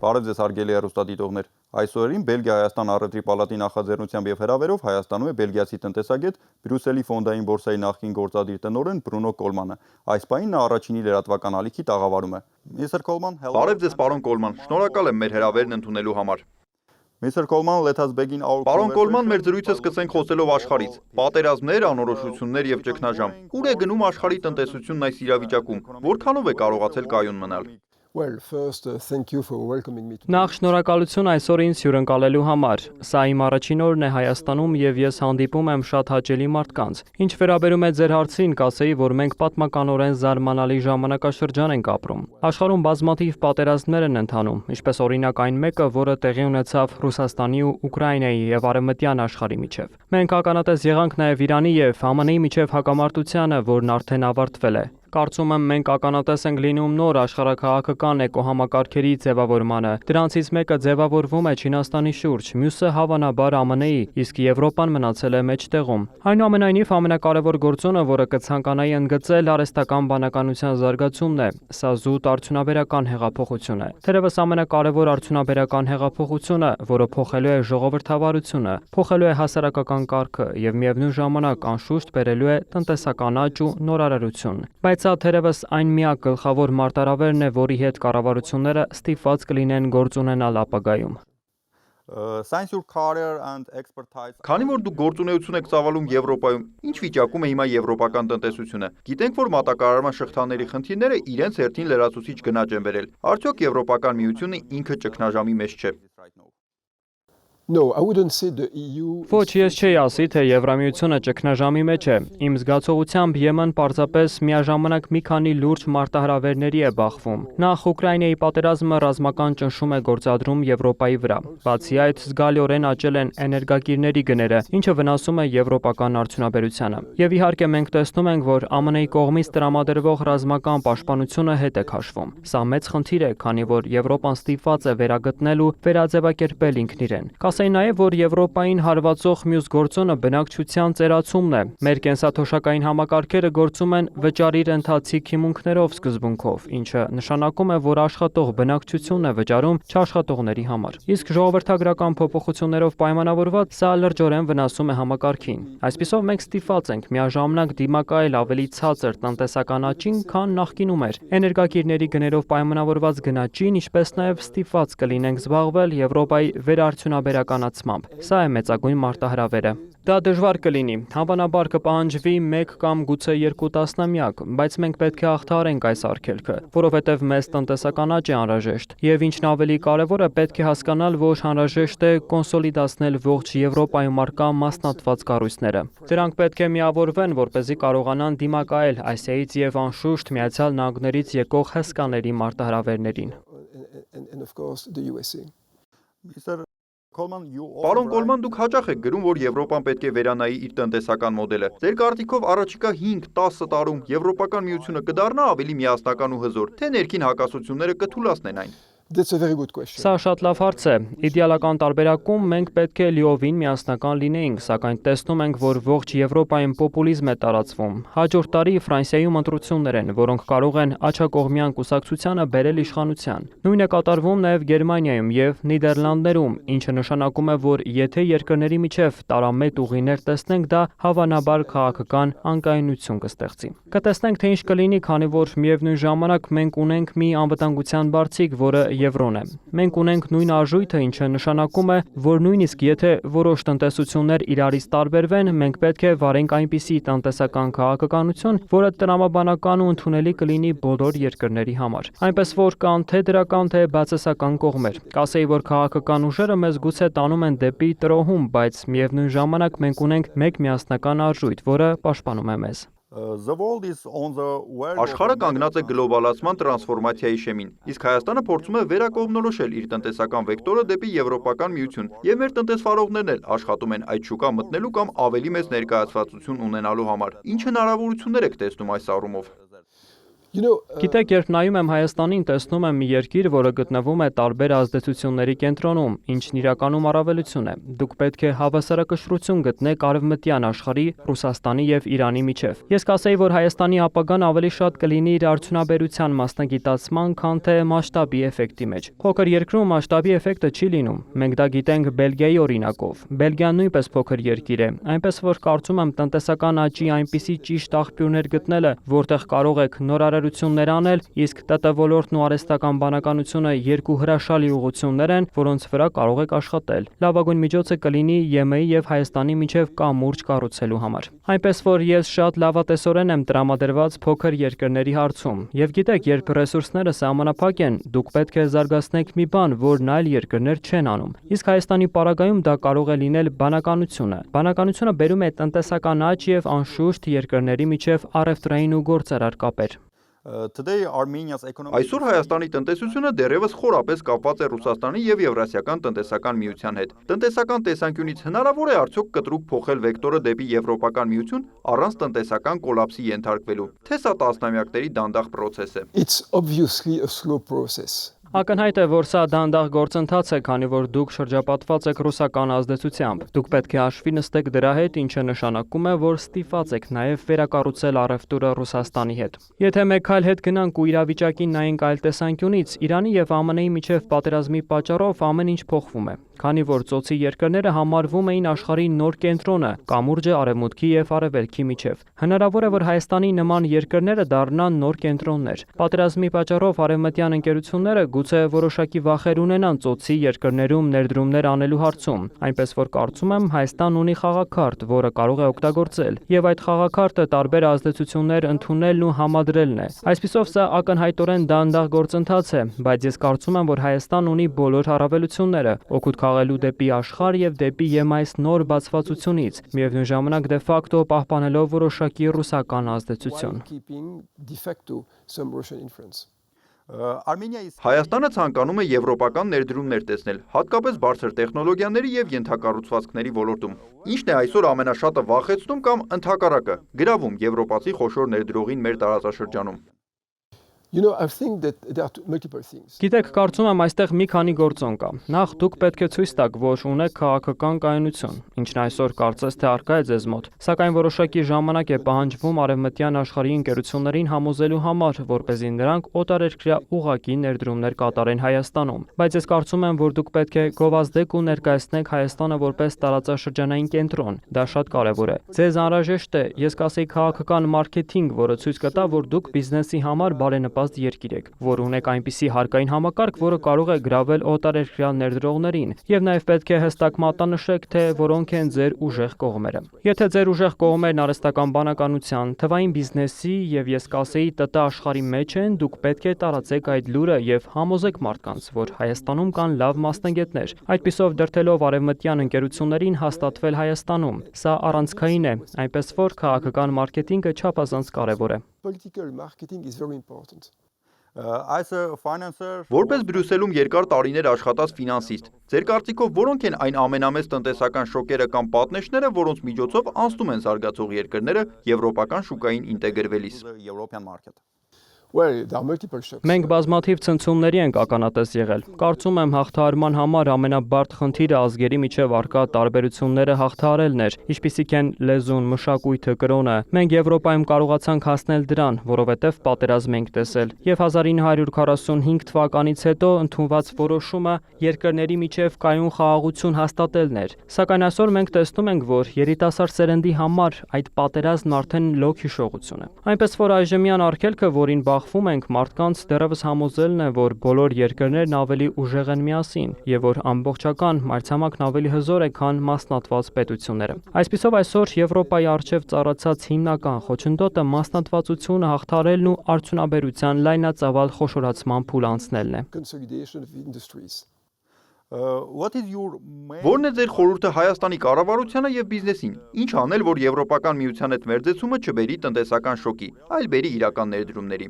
Բարև ձեզ հարգելի հեռուստադիտողներ։ Այս օրերին Բելգիա-Հայաստան առևտրի պալատի նախաձեռնությամբ եւ հրավերով Հայաստանում է բելգիացի տնտեսագետ Բրյուսելի ֆոնդային բորսայի նախկին գործադիր տնօրեն Բրունո Կոլմանը։ Այս պահին նա առաջինի լրատվական ալիքի տաղավարում է։ Mr. Coleman, Բարև ձեզ, պարոն Կոլման, շնորհակալ եմ մեր հրավերն ընդունելու համար։ Mr. Coleman, let us begin our Պարոն Կոլման, մեր զրույցը սկսենք խոսելով աշխարհից։ Պատերազմներ, անորոշություններ եւ ճգնաժամ։ Ուր է գնում աշխարհի տնտեսությունն այս իրավիճակում։ Որքանով է կարողացել կայուն մնալ։ Նախ շնորհակալություն այսօր ինձ հյուրընկալելու համար։ Սա իմ առաջին օրն է Հայաստանում եւ ես հանդիպում եմ շատ հաճելի մարդկանց։ Ինչ վերաբերում է ձեր հարցին, կասեի, որ մենք պատմականորեն զարմանալի ժամանակաշրջան ենք ապրում։ Աշխարհում բազմաթիվ պատերազմներ են ընթանում, ինչպես օրինակ այն մեկը, որը տեղի ունեցավ Ռուսաստանի ու Ուկրաինայի եւ Արևմտյան աշխարհի միջև։ Մենք ականատես եղանք նաեւ Իրանի եւ ԱՄՆ-ի միջև հակամարտությանը, որն արդեն ավարտվել է։ Կարծում եմ մենք ականատես ենք լինում նոր աշխարհաքաղաքական էկոհամակարգերի ձևավորմանը։ Դրանցից մեկը ձևավորվում է Չինաստանի շուրջ, մյուսը հավանաբար ԱՄՆ-ի, իսկ Եվրոպան մնացել է մեջտեղում։ Այնուամենայնիվ ամենակարևոր գործոնը, որը կցանկանայի ընդգծել, արհեստական բանականության զարգացումն է։ Սա զուտ արդյունաբերական հեղափոխություն է։ Թերևս ամենակարևոր արդյունաբերական հեղափոխությունը, որը փոխելու է ժողովրդավարությունը, փոխելու է հասարակական կարգը եւ միևնույն ժամանակ անշուշտ բերելու է տնտեսական աճ ու նորարարություն։ Բայց սա թերևս այն միակ գլխավոր մարտահրավերն է, որի հետ կառավարությունները ստիպված կլինեն գործ ունենալ ապագայում։ Since your career and expertise Քանի որ դուք գործունեություն եք ծավալում Եվրոպայում, ինչ վիճակում է հիմա եվրոպական տնտեսությունը։ Գիտենք, որ մատակարարման շղթաների խնդիրները իրենց հերթին լրացուցիչ գնաճ են բերել։ Արդյոք Եվրոպական միությունը ինքը ճգնաժամի մեջ չէ։ Ոչ, ես չէի ասի, թե Եվրամիությունը ճգնաժամի մեջ է։ Իմ զգացողությամբ ԵՄ-ն պարզապես միաժամանակ մի քանի լուրջ մարտահրավերների է բախվում։ Նախ Ուկրաինայի պատերազմը ռազմական ճնշում է գործադրում Եվրոպայի վրա։ Բացի այդ, զգալիորեն աճել են էներգակիրների գները, ինչը վնասում է եվրոպական արդյունաբերությանը։ Եվ իհարկե մենք տեսնում ենք, որ ԱՄՆ-ի կողմից տրամադրվող ռազմական պաշտպանությունը հետ է քաշվում։ Սա մեծ խնդիր է, քանի որ Եվրոպան ստիպված է վերագտնել ու վերաձևակերպել ինքն իրեն։ Կասեի նաև, որ Եվրոպային հարվածող մյուս գործոնը բնակչության ծերացումն է։ Մեր կենսաթոշակային համակարգերը գործում են վճարիր ընթացիկ հիմունքներով սկզբունքով, ինչը նշանակում է, որ աշխատող բնակչությունն է վճարում չաշխատողների համար։ Իսկ ժողովրդագրական փոփոխություններով պայմանավորված սա լրջորեն վնասում է համակարգին։ Այսպիսով մենք ստիպված ենք միաժամանակ դիմակայել ավելի ցածր տնտեսական աճին, քան նախկինում էր, էներգակիրների գներով պայմանավորված գնաճին, ինչպես նաև ստիպված կլինենք զբաղվել Եվրոպայի վերարդյունաբերականացմամբ։ Սա է մեծագույն մարտահրավերը։ Դա դժվար կլինի, հավանաբար կպահանջվի 1 կամ գուցե 2 տասնամյակ, բայց մենք պետք է հաղթահարենք այս արգելքը, որովհետև մեզ տնտեսական աճ է անհրաժեշտ, եւ ինչն ավելի կարևորը, պետք է հասկանալ, որ անհրաժեշտ է կոնսոլիդացնել ողջ Եվրոպայում առկա մասնատված կառույցները։ Դրանք պետք է միավորվեն, որպեսզի կարողանան դիմակայել Ասիայից եւ անշուշտ Միացյալ Նահանգներից եկող հսկաների մարտահրավերներին։ Պարոն Կոլման, դուք հաճախ եք գրում, որ Եվրոպան պետք է վերանայի իր տնտեսական մոդելը։ Ձեր կարծիքով առաջիկա 5-10 տարում Եվրոպական միությունը կդառնա ավելի միասնական ու հզոր, թե ներքին հակասությունները կթուլացնեն այն։ Սա շատ լավ հարց է։ Իդեալական տարբերակում մենք պետք է լիովին միասնական լինեինք, սակայն տեսնում ենք, որ ողջ Եվրոպայում պոպուլիզմ է տարածվում։ Հաջորդ տարի Ֆրանսիայում ընտրություններ են, որոնք կարող են աջակողմյան կուսակցությանը բերել իշխանության։ Նույնն է կատարվում նաև Գերմանիայում եւ Նիդերլանդներում, ինչը նշանակում է, որ եթե երկրների միջև տարամետ ուղիներ տեսնենք, դա հավանաբար քաղաքական անկայունություն կստեղծի։ Կտեսնենք, թե ինչ կլինի, քանի որ միևնույն ժամանակ մենք ունենք մի անվտանգության բարձիկ, որը Եվրոն է։ Մենք ունենք նույն արժույթը, ինչը նշանակում է, որ նույնիսկ եթե որոշ տնտեսություններ իրարից տարբերվեն, մենք պետք է վարենք այնպիսի տնտեսական քաղաքականություն, որը տրամաբանական ու ընդունելի կլինի բոլոր երկրների համար։ Այնպես որ կան թե դրական, թե բացասական կողմեր։ Կասեի, որ քաղաքական ուժերը մեզ գուցե տանում են դեպի տրոհում, բայց միևնույն ժամանակ մենք ունենք մեկ միասնական արժույթ, որը պաշտպանում է մեզ։ Աշխարհը կանգնած է գլոբալացման տրանսֆորմացիայի շեմին, իսկ Հայաստանը փորձում է վերակողմնորոշել իր տնտեսական վեկտորը դեպի Եվրոպական միություն, եւ մեր տնտեսվարողներն էլ աշխատում են այդ շուկա մտնելու կամ ավելի մեծ ներկայացվածություն ունենալու համար։ Ինչ հնարավորություններ եք տեսնում այս առումով։ Գիտեք, երբ նայում եմ Հայաստանին, տեսնում եմ մի երկիր, որը գտնվում է տարբեր ազդեցությունների կենտրոնում, ինչն իրականում առավելություն է։ Դուք պետք է հավասարակշռություն գտնեք արևմտյան աշխարհի, Ռուսաստանի եւ Իրանի միջև։ Ես կասեի, որ Հայաստանի ապագան ավելի շատ կլինի իր արդյունաբերության մասնագիտացման, քան թե մասշտաբի էֆեկտի մեջ։ Փոքր երկրում մասշտաբի էֆեկտը չի լինում։ Մենք դա գիտենք Բելգիայի օրինակով։ Բելգիան նույնպես փոքր երկիր է, այնպես որ կարծում եմ տնտեսական աճի այնպիսի ճիշտ աղբյուրներ գտնելը, որտեղ կարող եք նորարարություններ անել, իսկ ՏՏ ոլորտն ու արհեստական բանականությունը երկու հրաշալի ուղղություններ են, որոնց վրա կարող եք աշխատել։ Լավագույն միջոցը կլինի ԵՄ-ի եւ Հայաստանի միջև կամուրջ կառուցելու համար։ Այնպես որ ես շատ լավատեսորեն եմ տրամադրված փոքր երկրների հարցում։ Եվ գիտեք, երբ ռեսուրսները սահմանափակ են, դուք պետք է զարգացնեք մի բան, որն այլ երկրներ չեն անում։ Իսկ Հայաստանի պարագայում դա կարող է լինել բանականությունը։ Բանականությունը բերում է տնտեսական աճ եւ անշուշտ երկրների միջև առևտրային ու գործարար կապեր։ Այսօր Հայաստանի տնտեսությունը դեռևս խորապես կապված է Ռուսաստանի եւ Եվրասիական տնտեսական միության հետ։ Տնտեսական տեսանկյունից հնարավոր է արդյոք կտրուկ փոխել վեկտորը դեպի Եվրոպական միություն առանց տնտեսական կոլապսի ենթարկվելու, թե սա տասնամյակների դանդաղ պրոցես է։ It's obviously a slow process. Ակնհայտ է, որ սա դանդաղ գործընթաց է, քանի որ դուք շրջապատված եք ռուսական ազդեցությամբ։ Դուք պետք է հաշվի նստեք դրա հետ, ինչը նշանակում է, որ ստիպված եք նաև վերակառուցել առևտուրը Ռուսաստանի հետ։ Եթե մեկ այլ հետ գնանք ու իրավիճակին նայենք այլ տեսանկյունից, Իրանի եւ ԱՄՆ-ի միջև պատերազմի պատճառով ամեն ինչ փոխվում է։ Քանի որ ծոցի երկրները համարվում էին աշխարհի նոր կենտրոնը, կամուրջը արևմուտքի եւ արևելքի միջև։ Հնարավոր է, որ Հայաստանի նման երկրները դառնան նոր կենտրոններ։ Պատերազմի պատճառով արևմտյան ընկերությունները գուցե որոշակի վախեր ունենան ծոցի երկրներում ներդրումներ անելու հարցում, այնպես որ կարծում եմ Հայաստան ունի խաղաքարտ, որը կարող է օգտագործել, եւ այդ խաղաքարտը տարբեր ազդեցություններ ընդունելն ու համադրելն է։ Այսպիսով սա ակնհայտորեն դանդաղ գործընթաց է, բայց ես կարծում եմ, որ Հայաստան ունի բոլոր առավելությունները, օգուտ քաղելու դեպի աշխարհ եւ դեպի ԵՄ-ից նոր բացվածությունից, միևնույն ժամանակ դե ֆակտո պահպանելով որոշակի ռուսական ազդեցություն։ Հայաստանը ցանկանում է եվրոպական ներդրումներ տեսնել, հատկապես բարձր տեխնոլոգիաների եւ ենթակառուցվածքների ոլորտում։ Ինչն է այսօր ամենաշատը վախեցնում կամ ընդհակառակը գրավում եվրոպացի խոշոր ներդրողին մեր տարածաշրջանում։ I think that there are multiple things. Գիտեք, կարծում եմ այստեղ մի քանի գործոն կա։ Նախ դուք պետք է ցույց տաք, որ ունեք քաղաքական կայունություն, ինչն այսօր կարծես թե առկա է ձեզ մոտ։ Սակայն որոշակի ժամանակ է պահանջվում արևմտյան աշխարհի ընկերություններին համոզելու համար, որպեսզի նրանք օտարերկրյա ուղղակի ներդրումներ կատարեն Հայաստանում։ Բայց ես կարծում եմ, որ դուք պետք է գովազդեք ու ներկայացնեք Հայաստանը որպես տարածաշրջանային կենտրոն։ Դա շատ կարևոր է։ Ձեզ անհրաժեշտ է, ես կասեի, քաղաքական մարքեթինգ, որը ցույց կտա, որ դուք բիզնեսի համար բարենպաստ երկիր եք, որ ունեք այնպիսի հարկային համակարգ, որը կարող է գրավել օտարերկրյա ներդրողներին, եւ նաեւ պետք է հստակ մատնանշեք, թե որոնք են ձեր ուժեղ կողմերը։ Եթե ձեր ուժեղ կողմերն արհեստական բանականության, թվային բիզնեսի եւ ես կասեի ՏՏ աշխարհի մեջ են, դուք պետք է տարածեք այդ լուրը եւ համոզեք մարդկանց, որ Հայաստանում կան լավ մասնագետներ, այդպիսով դրթելով արևմտյան ընկերություններին հաստատվել Հայաստանում։ Սա առանցքային է, այնպես որ քաղաքական մարքեթինգը չափազանց կարևոր է։ Political marketing is very important. Որպես Բրյուսելում երկար տարիներ աշխատած ֆինանսիստ, ձեր կարծիքով որոնք են այն ամենամեծ տնտեսական շոկերը կամ պատնեշները, որոնց միջոցով անցնում են զարգացող երկրները եվրոպական շուկային ինտեգրվելիս։ Well, there are multiple shocks. Մենք բազմաթիվ ցնցումների ենք ականատես եղել։ Կարծում եմ հաղթահարման համար ամենաբարդ խնդիրը ազգերի միջև առկա տարբերությունները հաղթահարելն էր, ինչպիսիք են լեզուն, մշակույթը, կրոնը։ Մենք Եվրոպայում կարողացանք հասնել դրան, որովհետև պատերազմ ենք տեսել։ Եվ 1945 թվականից հետո ընդունված որոշումը երկրների միջև կայուն խաղաղություն հաստատելն էր։ Սակայն այսօր մենք տեսնում ենք, որ երիտասարդ սերնդի համար այդ պատերազմն արդեն լոկ հիշողություն է։ Այնպես որ այժմյան արգելքը, որին բախվում ենք, մարդկանց դեռևս համոզելն է, որ բոլոր երկրներն ավելի ուժեղ են միասին եւ որ ամբողջական մայրցամաքն ավելի հզոր է, քան մասնատված պետությունները։ Այսպիսով այսօր Եվրոպայի առջև ծառացած հիմնական խոչընդոտը մասնատվածությունը հաղթահարելն ու արդյունաբերության լայնածավալ խոշորացման փուլ անցնելն է։ Consolidation of industries. Որն է ձեր խորհուրդը Հայաստանի կառավարությանը եւ բիզնեսին։ Ինչ անել, որ Եվրոպական միության հետ մերձեցումը չբերի տնտեսական շոկի, այլ բերի իրական ներդրումների։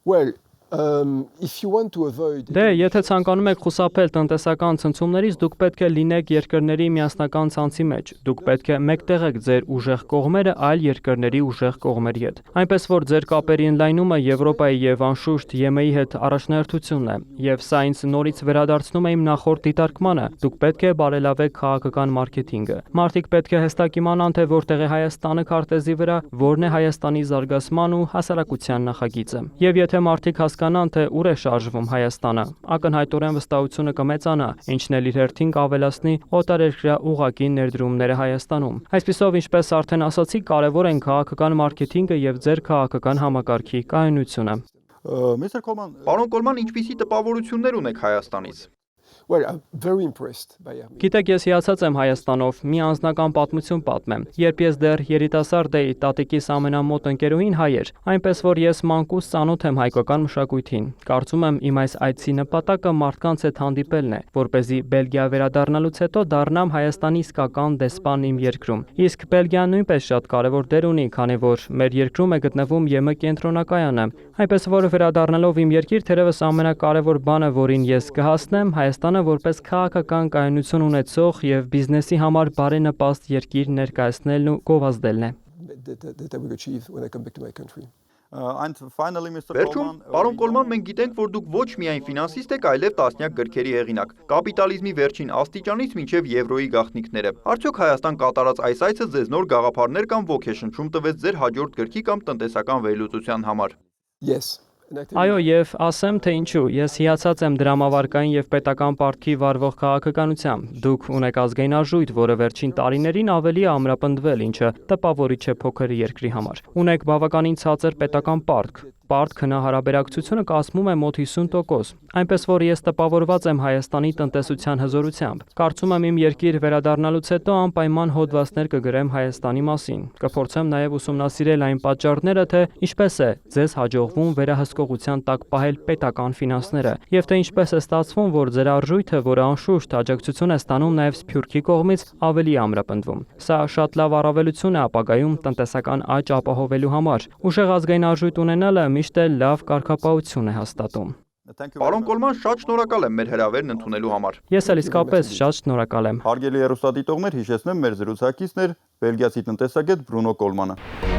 Well, If you want to avoid Դե, եթե ցանկանում եք խուսափել տնտեսական ցնցումներից, դուք պետք է լինեք երկրների միասնական ցանցի մեջ։ Դուք պետք է մեկտեղեք ձեր ուժեղ կողմերը այլ երկրների ուժեղ կողմերի հետ։ Այնպես որ ձեր կապերի ընդլայնումը Եվրոպայի եւ անշուշտ ԵՄ-ի հետ առաջնահերթությունն է, եւ սա ինձ նորից վերադարձնում է իմ նախորդ դիտարկմանը։ Դուք պետք է բարելավեք քաղաքական մարքեթինգը։ Մարդիկ պետք է հստակ իմանան, թե որտեղ է Հայաստանը քարտեզի վրա, որն է Հայաստանի զարգացման ու հասարակության նախագիծը։ Եվ եթե մարդիկ հասկանան, թե ուր է շարժվում Հայաստանը, ակնհայտորեն վստահությունը կմեծանա, ինչն էլ իր հերթին կավելացնի օտարերկրյա ուղղակի ներդրումները Հայաստանում։ Այսպիսով, ինչպես արդեն ասացի, կարևոր են քաղաքական մարքեթինգը եւ ձեր քաղաքական համակարգի կայունությունը։ Mr. Coleman, Պարոն Կոլման, ինչպիսի տպավորություններ ունեք Հայաստանից։ well, I'm very impressed by Armenia. Գիտեք, ես հիացած եմ Հայաստանով, մի անձնական պատմություն պատմեմ։ Երբ ես դեռ երիտասարդ էի, տատիկիս ամենամոտ ընկերուհին հայ էր, այնպես որ ես մանկուց ծանոթ եմ հայկական մշակույթին։ Կարծում եմ իմ այս այցի նպատակը մարդկանց հետ հանդիպելն է, որպեսզի Բելգիա վերադառնալուց հետո դառնամ Հայաստանի իսկական դեսպան իմ երկրում։ Իսկ Բելգիան նույնպես շատ կարևոր դեր ունի, քանի որ մեր երկրում է գտնվում ԵՄ կենտրոնակայանը։ Այնպես որ վերադառնալով իմ երկիր, թերևս ամենակարևոր բանը, որին ես կհասնեմ, Հայաստանը որպես քաղաքական կայունություն ունեցող եւ բիզնեսի համար բարենպաստ երկիր ներկայացնելն ու գովազդելն է։ That I will achieve when I come back to my country. and finally, Mr. Վերջում, Coleman, պարոն Կոլման, մենք գիտենք, որ դուք ոչ միայն ֆինանսիստ եք, այլև տասնյակ գրքերի հեղինակ։ Կապիտալիզմի վերջին աստիճանից մինչև եվրոյի գաղտնիքները։ Արդյոք Հայաստան կատարած այս այցը ձեզ նոր գաղափարներ կամ ոգեշնչում տվեց ձեր հաջորդ գրքի կամ տնտեսական վերլուծության համար։ Yes. And I tell Այո, եւ ասեմ թե ինչու, ես հիացած եմ դրամավարկային եւ պետական պարտքի վարվող քաղաքականությամբ։ Դուք ունեք ազգային արժույթ, որը վերջին տարիներին ավելի է ամրապնդվել, ինչը տպավորիչ է փոքր երկրի համար։ Ունեք բավականին ցածր պետական պարտք։ Պարտք հնարաբերակցությունը կազմում է մոտ 50%։ Այնպես որ ես տպավորված եմ Հայաստանի տնտեսության հզորությամբ։ Կարծում եմ իմ երկիր վերադառնալուց հետո անպայման հոդվածներ կգրեմ Հայաստանի մասին։ Կփորձեմ նաև ուսումնասիրել այն պատճառները, թե ինչպես է ձեզ հաջողվում վերահսկողության տակ պահել պետական ֆինանսները, եւ թե ինչպես է ստացվում, որ ձեր արժույթը, որը անշուշտ աջակցություն է ստանում նաև Սփյուռքի կողմից, ավելի է ամրապնդվում։ Սա շատ լավ առավելություն է ապագայում տնտեսական աճ ապահովելու համար։ Ուժեղ ազգային արժույթ ունենալը միշտ էլ լավ կարգապահություն է հաստատում։ thank you very Պարոն much. Կոլման, շատ շնորհակալ եմ մեր հրավերն ընդունելու համար։ Ես էլ իսկապես շատ շնորհակալ եմ։ Հարգելի հեռուստադիտողներ, հիշեցնեմ մեր զրուցակիցն էր բելգիացի տնտեսագետ Բրունո Կոլմանը։